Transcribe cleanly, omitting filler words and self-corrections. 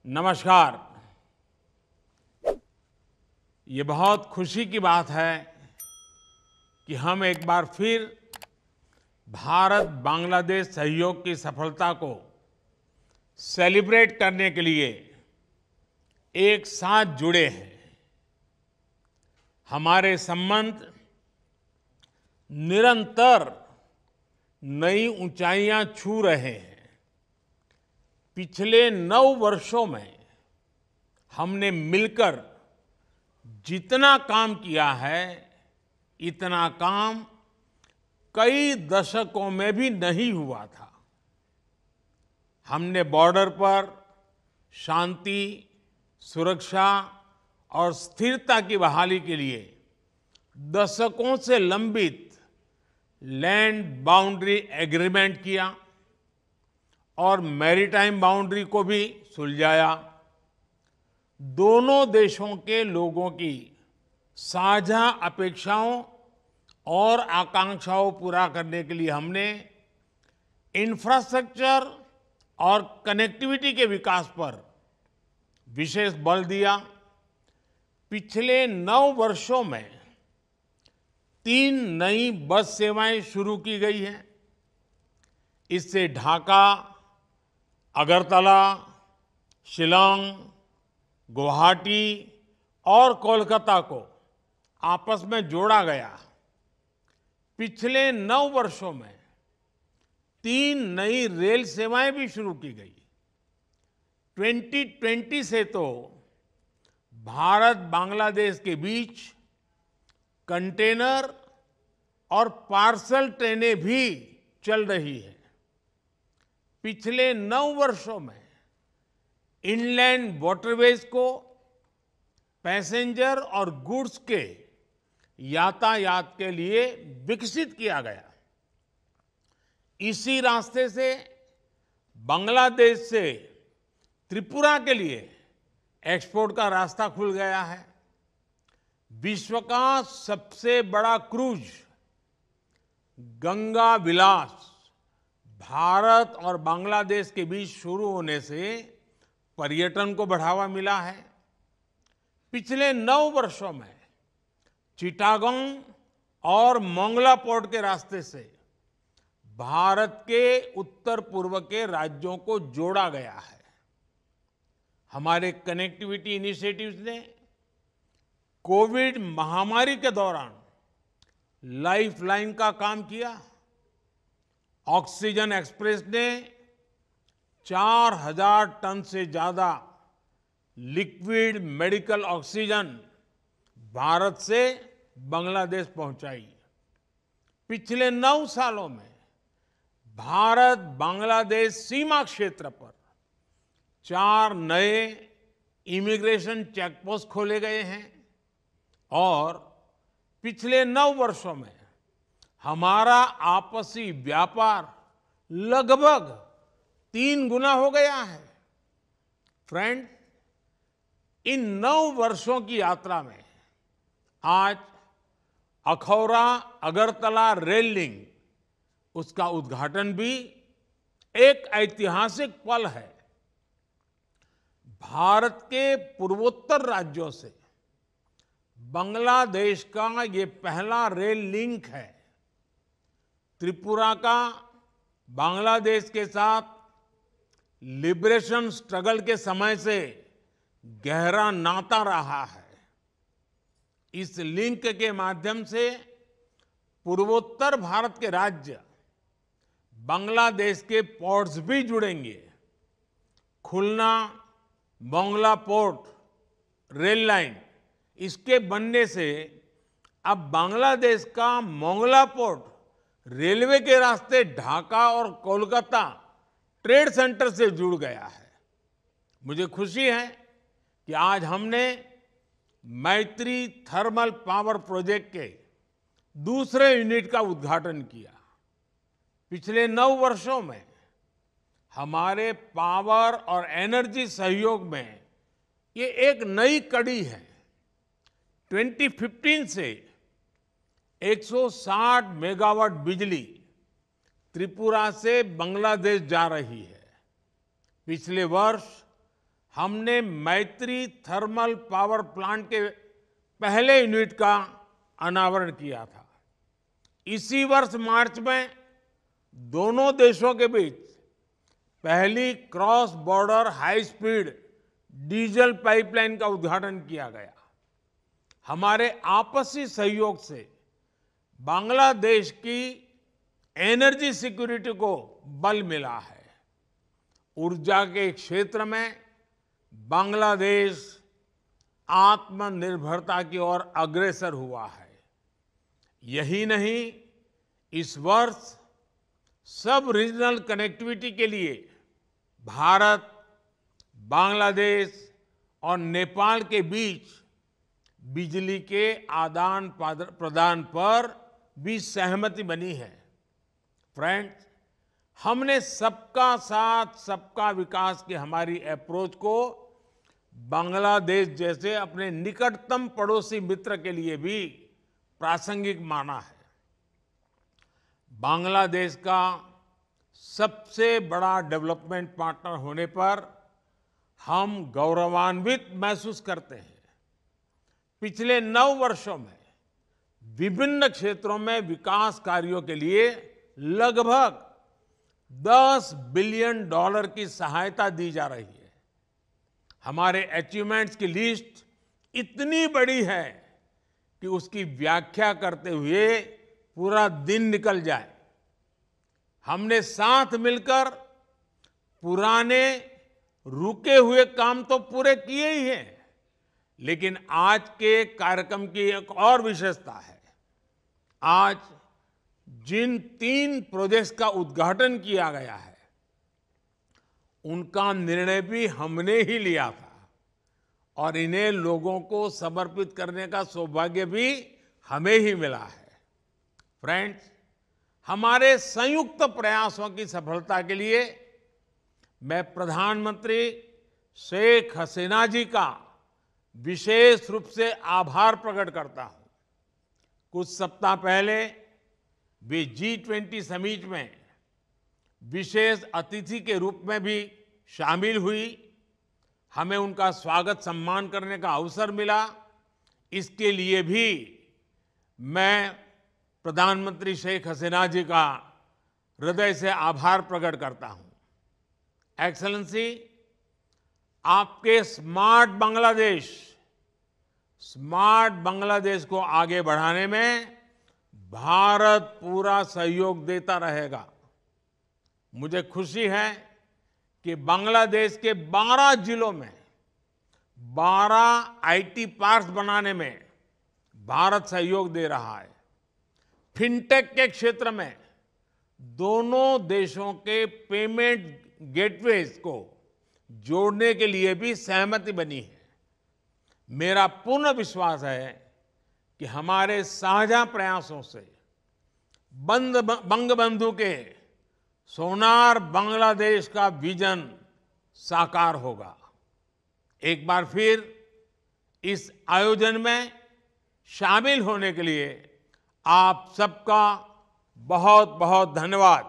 नमस्कार। ये बहुत खुशी की बात है कि हम एक बार फिर भारत बांग्लादेश सहयोग की सफलता को सेलिब्रेट करने के लिए एक साथ जुड़े हैं। हमारे संबंध निरंतर नई ऊंचाइयां छू रहे हैं। पिछले 9 वर्षों में हमने मिलकर जितना काम किया है, इतना काम कई दशकों में भी नहीं हुआ था। हमने बॉर्डर पर शांति, सुरक्षा और स्थिरता की बहाली के लिए दशकों से लंबित लैंड बाउंड्री एग्रीमेंट किया और मैरीटाइम बाउंड्री को भी सुलझाया। दोनों देशों के लोगों की साझा अपेक्षाओं और आकांक्षाओं पूरा करने के लिए हमने इंफ्रास्ट्रक्चर और कनेक्टिविटी के विकास पर विशेष बल दिया। पिछले 9 वर्षों में 3 नई बस सेवाएं शुरू की गई हैं। इससे ढाका, अगरतला, शिलांग, गुवाहाटी और कोलकाता को आपस में जोड़ा गया। पिछले 9 वर्षों में 3 नई रेल सेवाएं भी शुरू की गई। 2020 से तो भारत बांग्लादेश के बीच कंटेनर और पार्सल ट्रेनें भी चल रही है। पिछले 9 वर्षों में इनलैंड वाटरवेज को पैसेंजर और गुड्स के यातायात के लिए विकसित किया गया। इसी रास्ते से बांग्लादेश से त्रिपुरा के लिए एक्सपोर्ट का रास्ता खुल गया है। विश्व का सबसे बड़ा क्रूज गंगा विलास भारत और बांग्लादेश के बीच शुरू होने से पर्यटन को बढ़ावा मिला है। पिछले 9 वर्षों में चिटागोंग और मोंगला पोर्ट के रास्ते से भारत के उत्तर पूर्व के राज्यों को जोड़ा गया है। हमारे कनेक्टिविटी इनिशिएटिव्स ने कोविड महामारी के दौरान लाइफलाइन का काम किया। ऑक्सीजन एक्सप्रेस ने 4000 टन से ज्यादा लिक्विड मेडिकल ऑक्सीजन भारत से बांग्लादेश पहुंचाई। पिछले 9 सालों में भारत बांग्लादेश सीमा क्षेत्र पर 4 नए इमिग्रेशन चेकपोस्ट खोले गए हैं और पिछले 9 वर्षों में हमारा आपसी व्यापार लगभग 3 गुना हो गया है। फ्रेंड, इन 9 वर्षों की यात्रा में आज अखौरा अगरतला रेल लिंक, उसका उद्घाटन भी एक ऐतिहासिक पल है। भारत के पूर्वोत्तर राज्यों से बांग्लादेश का ये पहला रेल लिंक है। त्रिपुरा का बांग्लादेश के साथ लिबरेशन स्ट्रगल के समय से गहरा नाता रहा है। इस लिंक के माध्यम से पूर्वोत्तर भारत के राज्य बांग्लादेश के पोर्ट्स भी जुड़ेंगे। खुलना मोंगला पोर्ट रेल लाइन, इसके बनने से अब बांग्लादेश का मोंगला पोर्ट रेलवे के रास्ते ढाका और कोलकाता ट्रेड सेंटर से जुड़ गया है। मुझे खुशी है कि आज हमने मैत्री थर्मल पावर प्रोजेक्ट के दूसरे यूनिट का उद्घाटन किया। पिछले 9 वर्षों में हमारे पावर और एनर्जी सहयोग में ये एक नई कड़ी है। 2015 से 160 मेगावाट बिजली त्रिपुरा से बांग्लादेश जा रही है। पिछले वर्ष हमने मैत्री थर्मल पावर प्लांट के पहले यूनिट का अनावरण किया था। इसी वर्ष मार्च में दोनों देशों के बीच पहली cross border high speed diesel pipeline का उद्घाटन किया गया। हमारे आपसी सहयोग से बांग्लादेश की एनर्जी सिक्योरिटी को बल मिला है। ऊर्जा के क्षेत्र में बांग्लादेश आत्मनिर्भरता की ओर अग्रसर हुआ है। यही नहीं, इस वर्ष सब रीजनल कनेक्टिविटी के लिए भारत, बांग्लादेश और नेपाल के बीच बिजली के आदान प्रदान पर भी सहमति बनी है। फ्रेंड्स, हमने सबका साथ सबका विकास की हमारी अप्रोच को बांग्लादेश जैसे अपने निकटतम पड़ोसी मित्र के लिए भी प्रासंगिक माना है। बांग्लादेश का सबसे बड़ा डेवलपमेंट पार्टनर होने पर हम गौरवान्वित महसूस करते हैं। पिछले 9 वर्षों में विभिन्न क्षेत्रों में विकास कार्यों के लिए लगभग $10 बिलियन की सहायता दी जा रही है। हमारे अचीवमेंट्स की लिस्ट इतनी बड़ी है कि उसकी व्याख्या करते हुए पूरा दिन निकल जाए। हमने साथ मिलकर पुराने रुके हुए काम तो पूरे किए ही हैं, लेकिन आज के कार्यक्रम की एक और विशेषता है। आज जिन 3 प्रोजेक्ट्स का उद्घाटन किया गया है, उनका निर्णय भी हमने ही लिया था और इन्हें लोगों को समर्पित करने का सौभाग्य भी हमें ही मिला है। फ्रेंड्स, हमारे संयुक्त प्रयासों की सफलता के लिए मैं प्रधानमंत्री शेख हसीना जी का विशेष रूप से आभार प्रकट करता हूं। कुछ सप्ताह पहले वे G20 समिट में विशेष अतिथि के रूप में भी शामिल हुई। हमें उनका स्वागत सम्मान करने का अवसर मिला। इसके लिए भी मैं प्रधानमंत्री शेख हसीना जी का हृदय से आभार प्रकट करता हूं। एक्सेलेंसी, आपके स्मार्ट बांग्लादेश को आगे बढ़ाने में भारत पूरा सहयोग देता रहेगा। मुझे खुशी है कि बांग्लादेश के 12 जिलों में 12 आईटी पार्क्स बनाने में भारत सहयोग दे रहा है। फिनटेक के क्षेत्र में दोनों देशों के पेमेंट गेटवेज को जोड़ने के लिए भी सहमति बनी है। मेरा पूर्ण विश्वास है कि हमारे साझा प्रयासों से बंगबंधु के सोनार बांग्लादेश का विजन साकार होगा। एक बार फिर इस आयोजन में शामिल होने के लिए आप सबका बहुत बहुत धन्यवाद।